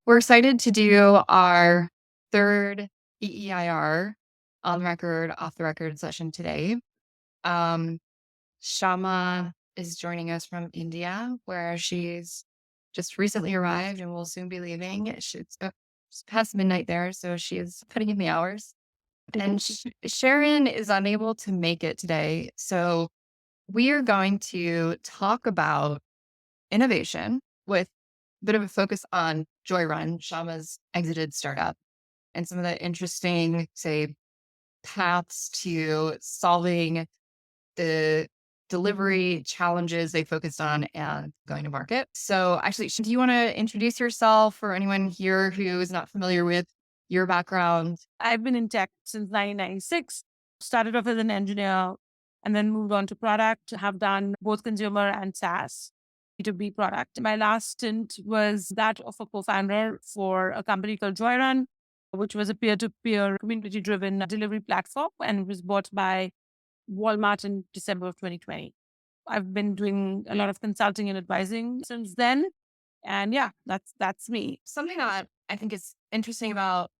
We're excited to do our third EEIR on record, off the record session today. Um, Shama is joining us from India, where she's just recently arrived and will soon be leaving. It's past midnight there, so she is putting in the hours. And Sharon is unable to make it today. So we are going to talk about innovation with a bit of a focus on JoyRun, Shama's exited startup, and some of the interesting, say, paths to solving the delivery challenges they focused on and going to market. So actually, do you want to introduce yourself for anyone here who is not familiar with your background? I've been in tech since 1996, started off as an engineer and then moved on to product, have done both consumer and SaaS, B2B product. My last stint was that of a co-founder for a company called JoyRun, which was a peer-to-peer community-driven delivery platform and was bought by Walmart in December of 2020. I've been doing a lot of consulting and advising since then. And yeah, that's me. Something that I think is interesting about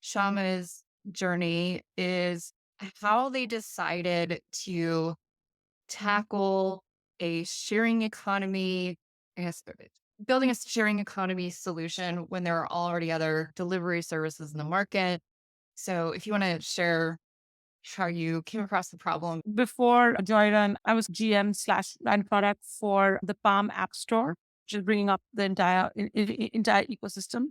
Shama's journey is how they decided to tackle a sharing economy, I guess, building a sharing economy solution when there are already other delivery services in the market. So if you want to share how you came across the problem. Before JoyRun, I was GM slash brand product for the Palm App Store, which is bringing up the entire ecosystem.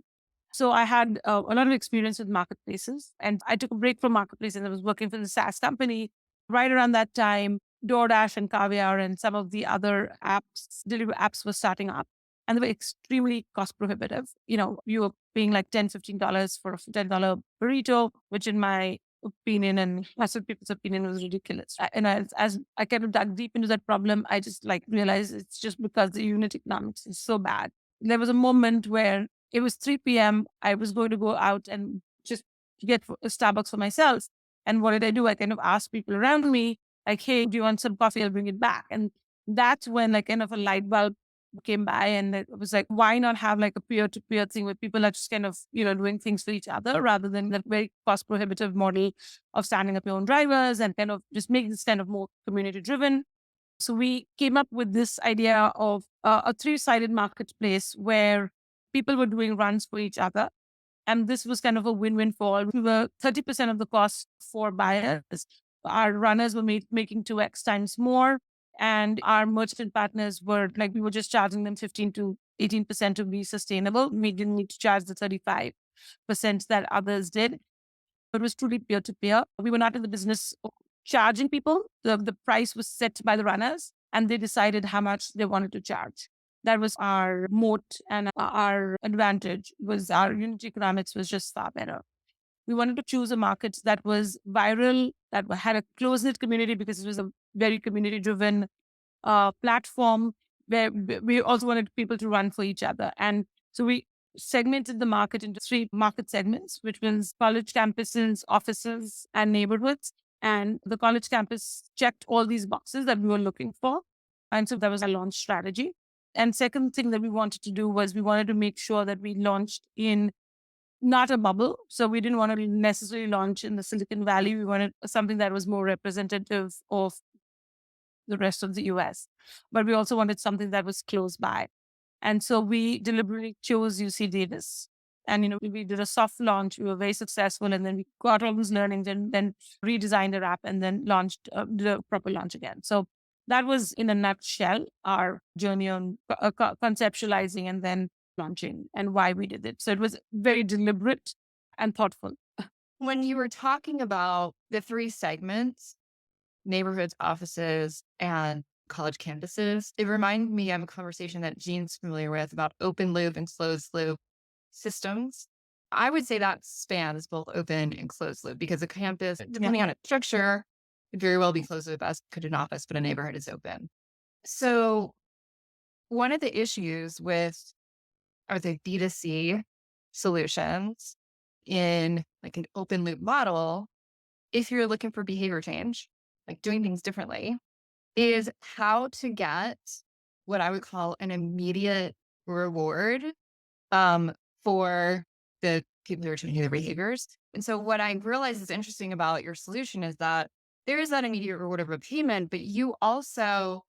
So I had a lot of experience with marketplaces, and I took a break from marketplaces and I was working for the SaaS company. Right around that time, DoorDash and Caviar and some of the other apps, delivery apps were starting up, and they were extremely cost prohibitive. You were paying like $10, $15 for a $10 burrito, which in my opinion and lots of people's opinion was ridiculous. As I kind of dug deep into that problem, I just realized it's just because the unit economics is so bad. There was a moment where it was 3 p.m. I was going to go out and just get a Starbucks for myself. And what did I do? I kind of asked people around me, like, hey, do you want some coffee? I'll bring it back. And that's when kind of a light bulb came by, and it was like, why not have like a peer-to-peer thing where people are just kind of, doing things for each other rather than that very cost prohibitive model of standing up your own drivers and kind of just making this kind of more community driven. So we came up with this idea of a three-sided marketplace where people were doing runs for each other. And this was kind of a win-win for all. We were 30% of the cost for buyers. Our runners were making 2x times more. And our merchant partners were we were just charging them 15 to 18% to be sustainable. We didn't need to charge the 35% that others did. It was truly peer-to-peer. We were not in the business of charging people. The price was set by the runners, and they decided how much they wanted to charge. That was our moat, and our advantage was our unit economics was just far better. We wanted to choose a market that was viral, that had a close-knit community because it was a very community-driven platform where we also wanted people to run for each other. And so we segmented the market into three market segments, which was college campuses, offices, and neighborhoods. And the college campus checked all these boxes that we were looking for. And so that was our launch strategy. And second thing that we wanted to do was we wanted to make sure that we launched in not a bubble. So we didn't want to necessarily launch in the Silicon Valley. We wanted something that was more representative of the rest of the US. But we also wanted something that was close by. And so we deliberately chose UC Davis. And, we did a soft launch. We were very successful. And then we got all those learnings and then redesigned our app and then launched the proper launch again. So that was, in a nutshell, our journey on conceptualizing and then launching and why we did it. So it was very deliberate and thoughtful. When you were talking about the three segments, neighborhoods, offices, and college campuses, it reminded me of a conversation that Jean's familiar with about open loop and closed loop systems. I would say that spans both open and closed loop because a campus, depending on its structure, could very well be closed loop, as could an office, but a neighborhood is open. So one of the issues with the B2C solutions in an open loop model, if you're looking for behavior change, doing things differently, is how to get what I would call an immediate reward for the people who are changing their behaviors. And so what I realized is interesting about your solution is that there is that immediate reward of repayment, but you also,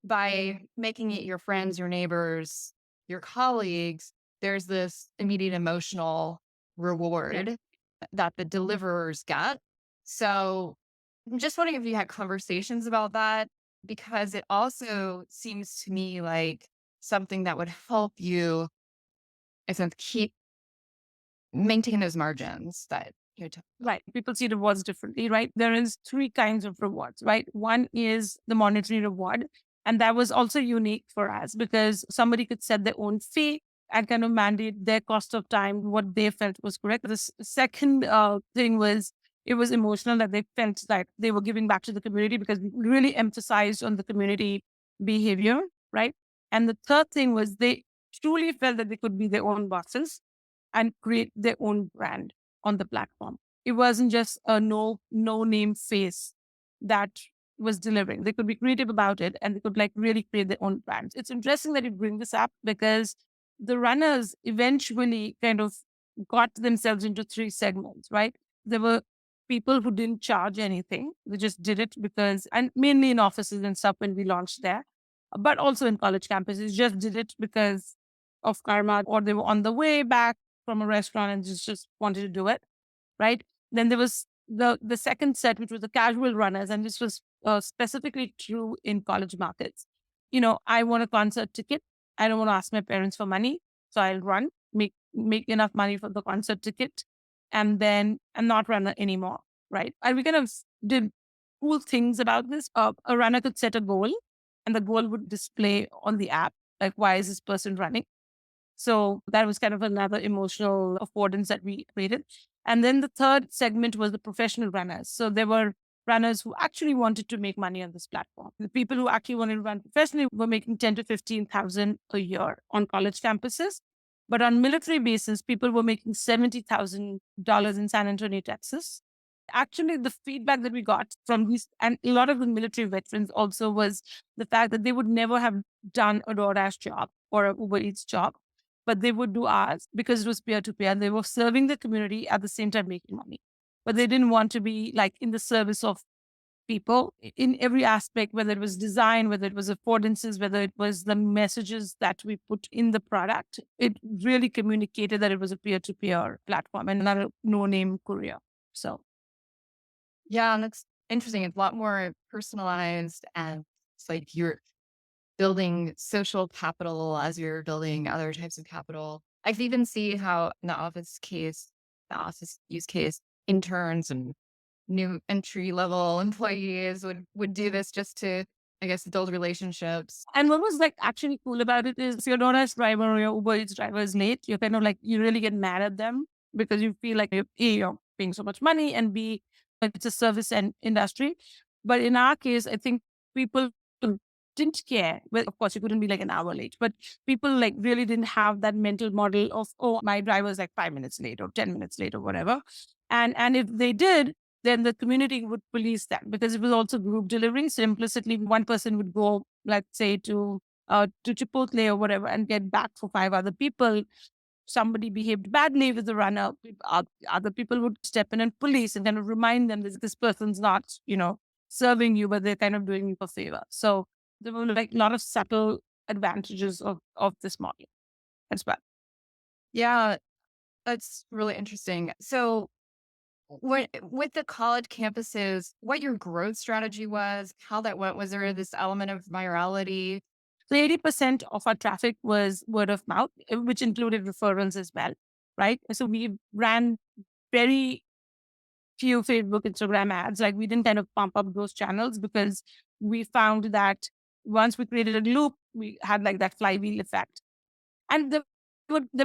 by making it your friends, your neighbors, your colleagues, there's this immediate emotional Yeah. reward that the deliverers get. So I'm just wondering if you had conversations about that, because it also seems to me like something that would help you, I think, keep maintain those margins that you talked about. Right. People see rewards differently, right? There is three kinds of rewards, right? One is the monetary reward. And that was also unique for us because somebody could set their own fee and kind of mandate their cost of time, what they felt was correct. The second thing was it was emotional that they felt that they were giving back to the community because we really emphasized on the community behavior, right? And the third thing was they truly felt that they could be their own bosses and create their own brand on the platform. It wasn't just a no name face that was delivering. They could be creative about it and they could like really create their own brands. It's interesting that you bring this up because the runners eventually kind of got themselves into three segments, right? There were people who didn't charge anything. They just did it because, and mainly in offices and stuff when we launched there, but also in college campuses, just did it because of karma or they were on the way back from a restaurant and just wanted to do it, right? Then there was the second set, which was the casual runners, and this was specifically true in college markets. You know, I want a concert ticket. I don't want to ask my parents for money, so I'll run, make enough money for the concert ticket, and then and not run anymore, right? And we kind of did cool things about this. A runner could set a goal, and the goal would display on the app, like why is this person running? So that was kind of another emotional affordance that we created. And then the third segment was the professional runners. So there were runners who actually wanted to make money on this platform. The people who actually wanted to run professionally were making 10 to 15,000 a year on college campuses. But on military bases, people were making $70,000 in San Antonio, Texas. Actually, the feedback that we got from these, and a lot of the military veterans also was the fact that they would never have done a DoorDash job or a Uber Eats job, but they would do ours because it was peer to peer. They were serving the community at the same time making money. But they didn't want to be like in the service of people in every aspect, whether it was design, whether it was affordances, whether it was the messages that we put in the product. It really communicated that it was a peer to peer platform and not a no name courier. So, Yeah, and it's interesting. It's a lot more personalized, and it's like you're building social capital as you're building other types of capital. I can even see how in the office use case, interns and new entry level employees would do this just to, I guess, build relationships. and what was like actually cool about it is if your DoorDash driver or your Uber Eats driver is late, you're kind of like, you really get mad at them because you feel like you're paying so much money and B, it's a service and industry. But in our case, I think people didn't care. Well, of course, you couldn't be like an hour late, but people like really didn't have that mental model of, oh, my driver is like 5 minutes late or 10 minutes late or whatever. And if they did, then the community would police that because it was also group delivery. So implicitly, one person would go, let's say, to Chipotle or whatever and get back for five other people. Somebody behaved badly with the runner. Other people would step in and police and kind of remind them that this person's not, serving you, but they're kind of doing you a favor. So there were like a lot of subtle advantages of this model as well. Yeah, that's really interesting. So with the college campuses, what your growth strategy was, how that went, was there this element of virality? So 80% of our traffic was word of mouth, which included referrals as well, right? So we ran very few Facebook, Instagram ads. Like we didn't kind of pump up those channels because we found that once we created a loop, we had like that flywheel effect. And there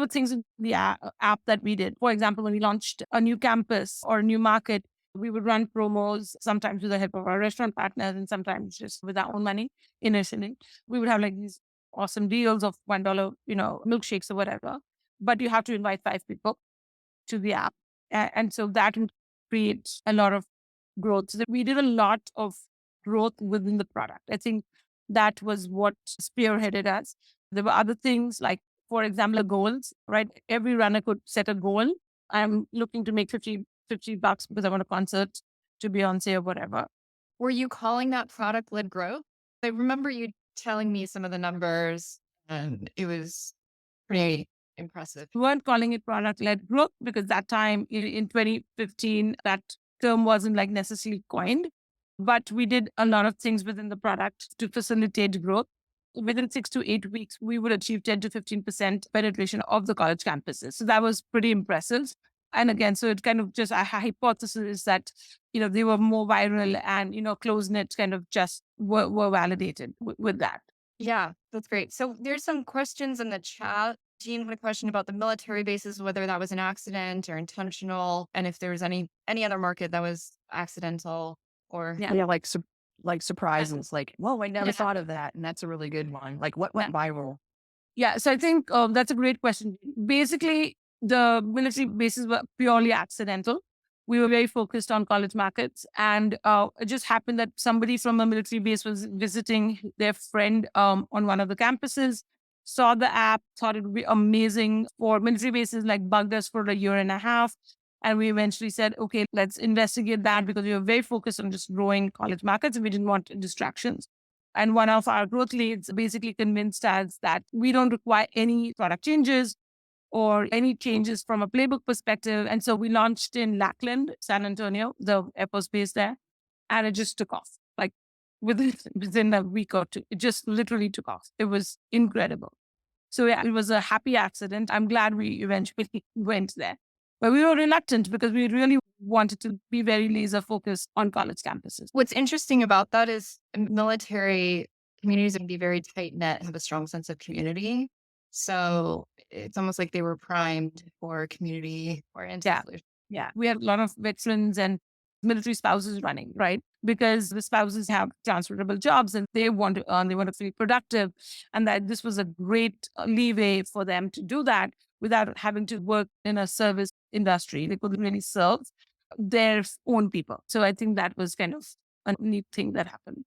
were things in the app that we did. For example, when we launched a new campus or a new market, we would run promos sometimes with the help of our restaurant partners and sometimes just with our own money initially. We would have like these awesome deals of $1, milkshakes or whatever. But you have to invite five people to the app. And so that would create a lot of growth. So we did a lot of growth within the product. I think that was what spearheaded us. There were other things like for example, goals, right? Every runner could set a goal. I'm looking to make $50 because I want a concert to Beyonce or whatever. Were you calling that product-led growth? I remember you telling me some of the numbers, and it was pretty impressive. We weren't calling it product-led growth because that time in 2015, that term wasn't like necessarily coined, but we did a lot of things within the product to facilitate growth. Within 6 to 8 weeks, we would achieve 10 to 15% penetration of the college campuses. So that was pretty impressive. And again, so it kind of just a hypothesis is that, they were more viral and, close-knit kind of just were validated with that. Yeah, that's great. So there's some questions in the chat. Jean had a question about the military bases, whether that was an accident or intentional, and if there was any other market that was accidental or Yeah, like surprises, like, whoa, I never Yeah. thought of that. And that's a really good one. Like what went viral? Yeah, so I think that's a great question. Basically, the military bases were purely accidental. We were very focused on college markets, and it just happened that somebody from a military base was visiting their friend on one of the campuses, saw the app, thought it would be amazing for military bases, like bugged us for a year and a half. And we eventually said, okay, let's investigate that because we were very focused on just growing college markets and we didn't want distractions. And one of our growth leads basically convinced us that we don't require any product changes or any changes from a playbook perspective. And so we launched in Lackland, San Antonio, the Air Force base there, and it just took off. Like within a week or two, it just literally took off. It was incredible. So yeah, it was a happy accident. I'm glad we eventually went there. But we were reluctant because we really wanted to be very laser focused on college campuses. What's interesting about that is military communities can be very tight knit and have a strong sense of community. So it's almost like they were primed for community oriented solutions. Yeah. We had a lot of veterans and military spouses running, right? Because the spouses have transferable jobs and they want to earn, they want to be productive. And that this was a great leeway for them to do that without having to work in a service industry. They could really serve their own people. So I think that was kind of a neat thing that happened.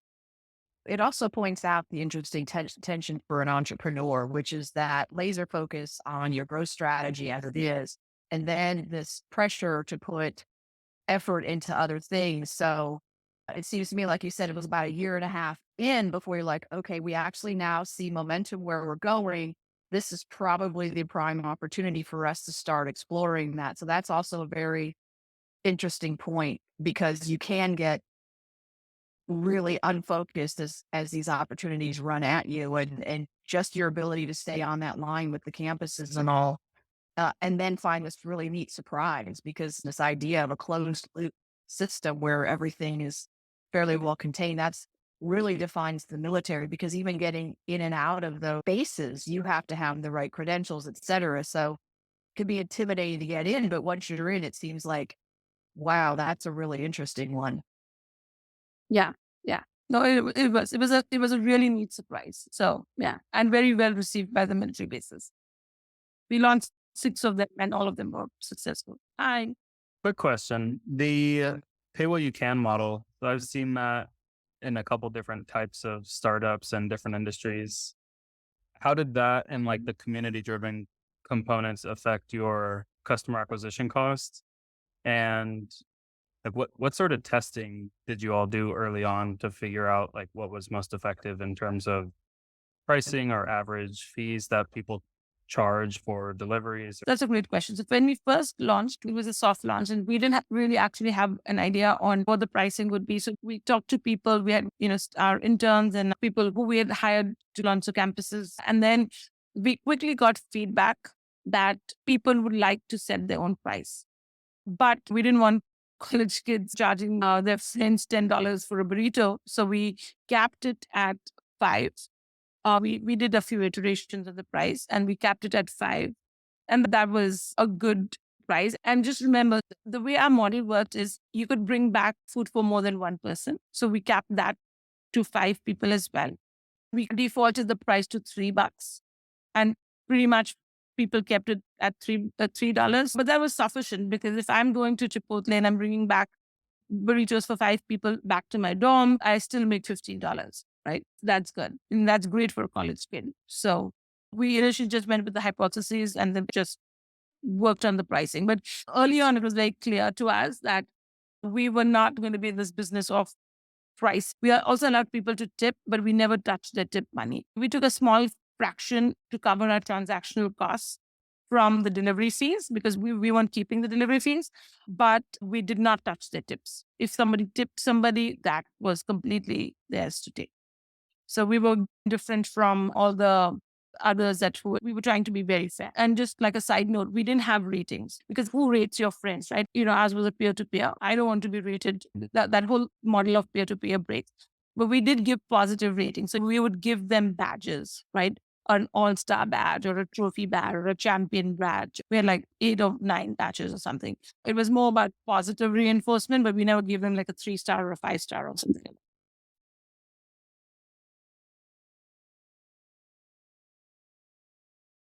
It also points out the interesting tension for an entrepreneur, which is that laser focus on your growth strategy as it is, and then this pressure to put effort into other things. So it seems to me, like you said, it was about a year and a half in before you're like, okay, we actually now see momentum where we're going. This is probably the prime opportunity for us to start exploring that. So that's also a very interesting point because you can get really unfocused as these opportunities run at you and just your ability to stay on that line with the campuses and all. And then find this really neat surprise because this idea of a closed loop system where everything is fairly well contained, that's really defines the military because even getting in and out of the bases, you have to have the right credentials, et cetera. So it can be intimidating to get in, but once you're in, it seems like, wow, that's a really interesting one. Yeah. Yeah. No, it was a really neat surprise. So yeah, and very well received by the military bases. We launched 6 of them and all of them were successful. Quick question. The pay what you can model. So I've seen that in a couple different types of startups and different industries. How did that and like the community driven components affect your customer acquisition costs? And like what sort of testing did you all do early on to figure out like what was most effective in terms of pricing or average fees that people charge for deliveries? That's a great question. So when we first launched, it was a soft launch and we didn't really actually have an idea on what the pricing would be. So we talked to people, we had, our interns and people who we had hired to launch the campuses. And then we quickly got feedback that people would like to set their own price. But we didn't want college kids charging their friends $10 for a burrito. So we capped it at $5. We did a few iterations of the price and we capped it at $5. And that was a good price. And just remember, the way our model worked is you could bring back food for more than one person. So we capped that to 5 people as well. We defaulted the price to $3. And pretty much people kept it at $3. But that was sufficient because if I'm going to Chipotle and I'm bringing back burritos for 5 people back to my dorm, I still make $15. Right? That's good. And that's great for a college kid. So We initially just went with the hypotheses and then just worked on the pricing. But early on, it was very clear to us that we were not going to be in this business of price. We are also allowed people to tip, but we never touched their tip money. We took a small fraction to cover our transactional costs from the delivery fees because we weren't keeping the delivery fees, but we did not touch their tips. If somebody tipped somebody, that was completely theirs to take. So we were different from all the others that we were trying to be very fair. And just like a side note, we didn't have ratings because who rates your friends, right? As was a peer-to-peer, I don't want to be rated. That whole model of peer-to-peer breaks. But we did give positive ratings. So we would give them badges, right? An all-star badge or a trophy badge or a champion badge. We had like 8 or 9 badges or something. It was more about positive reinforcement, but we never gave them like a 3-star or a 5-star or something.